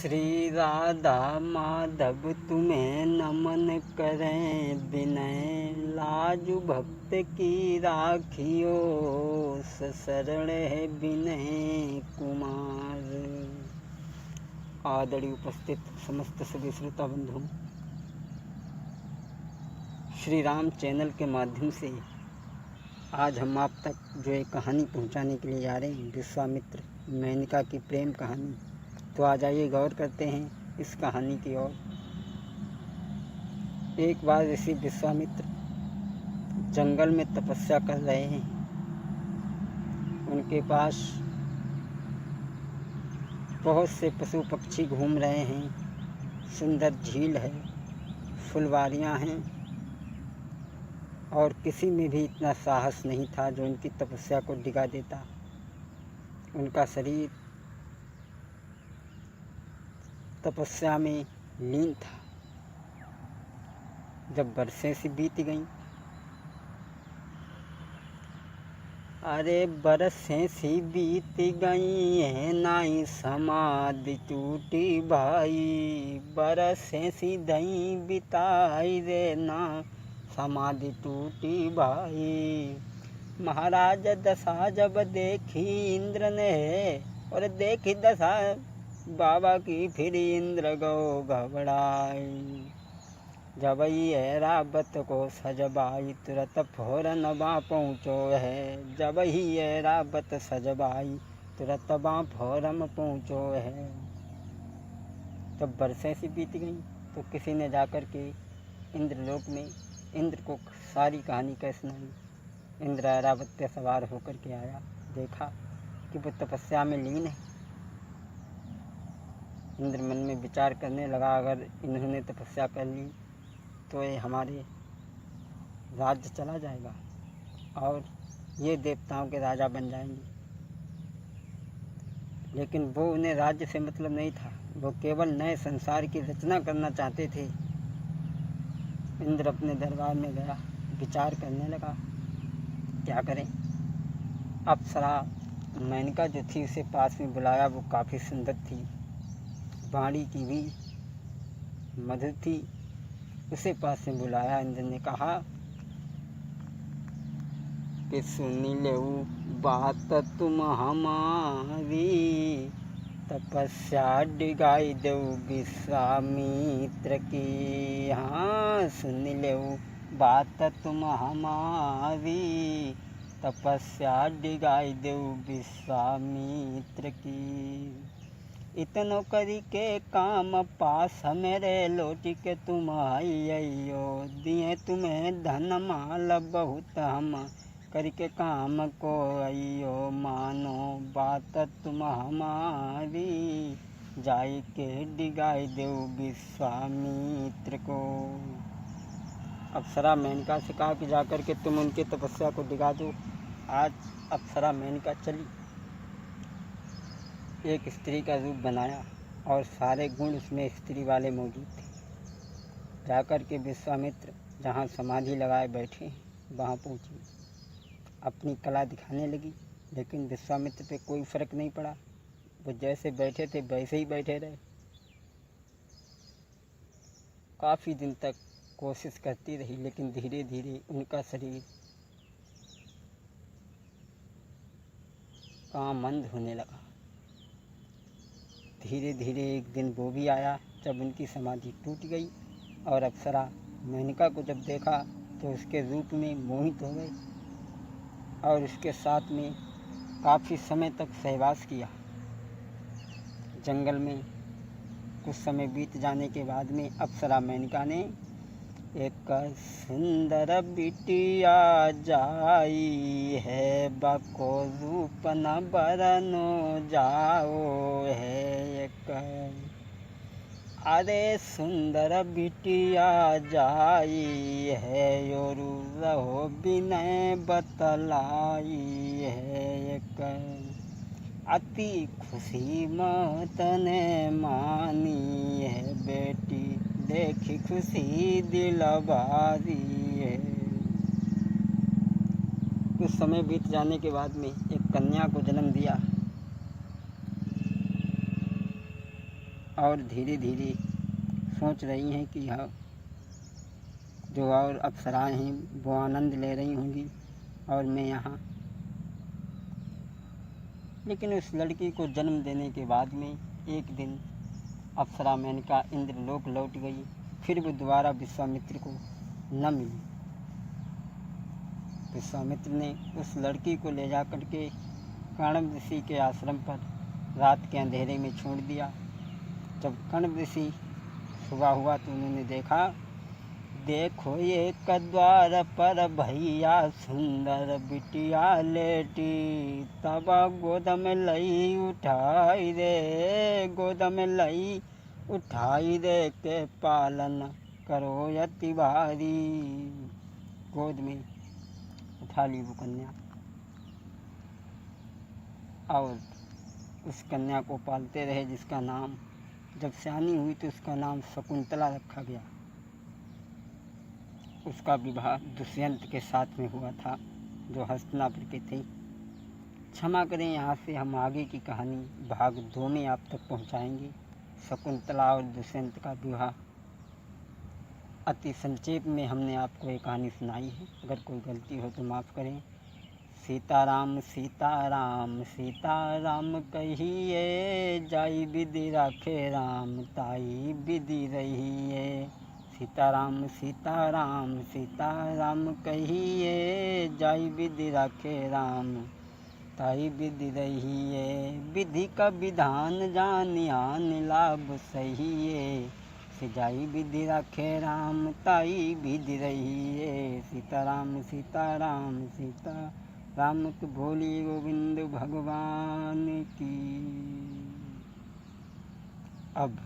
श्री राधा माधव तुम्हें नमन करें विनय, लाजु भक्त की राखियो शरण है विनय कुमार। आदरणीय उपस्थित समस्त सभी श्रोता बंधुओं, श्री राम चैनल के माध्यम से आज हम आप तक जो एक कहानी पहुंचाने के लिए जा रहे हैं, विश्वामित्र मेनका की प्रेम कहानी। तो आ जाइए गौर करते हैं इस कहानी की ओर। एक बार ऋषि विश्वामित्र जंगल में तपस्या कर रहे हैं। उनके पास बहुत से पशु पक्षी घूम रहे हैं, सुंदर झील है, फुलवारियां हैं, और किसी में भी इतना साहस नहीं था जो उनकी तपस्या को डिगा देता। उनका शरीर तपस्या में लीन था। जब बरसें सी बीत गईं, अरे बरसें सी बीत गई है नाई समाधि टूटी भाई, बरसें सी दई बिताई रे ना समाधि टूटी भाई। महाराज दशा जब देखी इंद्र ने, और देखी दशा बाबा की फिर इंद्र गो घबराई। जब ये राबत को सजबाई तुरत फौरन बा पहुँचो है, जब ही ये राबत सजबाई तुरत बा फौरन पहुँचो है। जब बरसें सी बीत गई तो किसी ने जाकर के इंद्रलोक में इंद्र को सारी कहानी कह सुनाई। इंद्र ऐरावत पे सवार होकर के आया, देखा कि वो तपस्या में लीन है। इंद्र मन में विचार करने लगा, अगर इन्होंने तपस्या कर ली तो ये हमारे राज्य चला जाएगा और ये देवताओं के राजा बन जाएंगे। लेकिन वो उन्हें राज्य से मतलब नहीं था, वो केवल नए संसार की रचना करना चाहते थे। इंद्र अपने दरबार में गया, विचार करने लगा क्या करें। अप्सरा मेनका जो थी उसे पास में बुलाया। वो काफ़ी सुंदर थी, वाणी की भी मधुर थी। उसे पास में बुलाया। इंद्र ने कहा कि सुनी ले बात तुम हमारी, तपस्या डिगाई दो विश्वामित्र की। हाँ, सुन ले बात तुम हमारी, तपस्या डिगाई दो विश्वामित्र की। इतनो करी के काम पास मेरे लौट के तुम आइयो, दिए तुम्हें धन माल बहुत हम करके काम को आइयो। मानो बात तुम हमारी, जाई के डिगाई दो विश्वामित्र को। अप्सरा मेनका से कहा कि जाकर के तुम उनकी तपस्या को डिगा दो। आज अप्सरा मेनका चली, एक स्त्री का रूप बनाया और सारे गुण उसमें स्त्री वाले मौजूद थे। जाकर के विश्वामित्र जहाँ समाधि लगाए बैठे वहाँ पहुँची, अपनी कला दिखाने लगी। लेकिन विश्वामित्र पे कोई फर्क नहीं पड़ा, वो जैसे बैठे थे वैसे ही बैठे रहे। काफ़ी दिन तक कोशिश करती रही, लेकिन धीरे धीरे उनका शरीर काममंद होने लगा। धीरे धीरे एक दिन वो भी आया जब उनकी समाधि टूट गई, और अप्सरा मेनका को जब देखा तो उसके रूप में मोहित हो गए और उसके साथ में काफ़ी समय तक सहवास किया। जंगल में कुछ समय बीत जाने के बाद में अप्सरा मेनका ने एक सुंदर बिटिया जाई है, बको रूप न बरनो जाओ है। एक अरे सुंदर बिटिया जाई है, योरु रहो बिनय बतलाई है। एक अति खुशी मत ने मानी है, बेटी देखी खुशी दिल बारी है। कुछ समय बीत जाने के बाद में एक कन्या को जन्म दिया। और धीरे धीरे सोच रही हैं कि हाँ, जो और अप्सराएं हैं वो आनंद ले रही होंगी और मैं यहाँ। लेकिन उस लड़की को जन्म देने के बाद में एक दिन अप्सरा मेनका इंद्रलोक लौट गई। फिर वो दोबारा विश्वामित्र को न मिली। विश्वामित्र ने उस लड़की को ले जा कर के कण्व ऋषि के आश्रम पर रात के अंधेरे में छोड़ दिया। जब कण्व ऋषि सुबह हुआ तो उन्होंने देखा, देखो एक द्वार पर भैया सुंदर बिटिया लेटी, तब गोद में लई उठाई रे, गोद में लई उठाई रे के पालन करो अति भारी। गोद में उठा ली वो कन्या और उस कन्या को पालते रहे, जिसका नाम जब सयानी हुई तो उसका नाम शकुंतला रखा गया। उसका विवाह दुष्यंत के साथ में हुआ था, जो हस्तिनापुर के थे। क्षमा करें, यहाँ से हम आगे की कहानी भाग 2 में आप तक पहुँचाएंगे। शकुंतला और दुष्यंत का विवाह अति संक्षेप में हमने आपको ये कहानी सुनाई है। अगर कोई गलती हो तो माफ़ करें। सीताराम सीताराम सीताराम कहिए, जाई विधि राखे राम, ताई विधि रहिए। सीताराम सीताराम सीताराम कहिए, जाई विधि राखे राम, ताई विधि रहिए। विधि का विधान जानियान लाभ सहिए, सिजाई विधि राखे राम, ताई विधि रहिए। सीताराम सीताराम सीताराम तो भोले गोविंद भगवान की। अब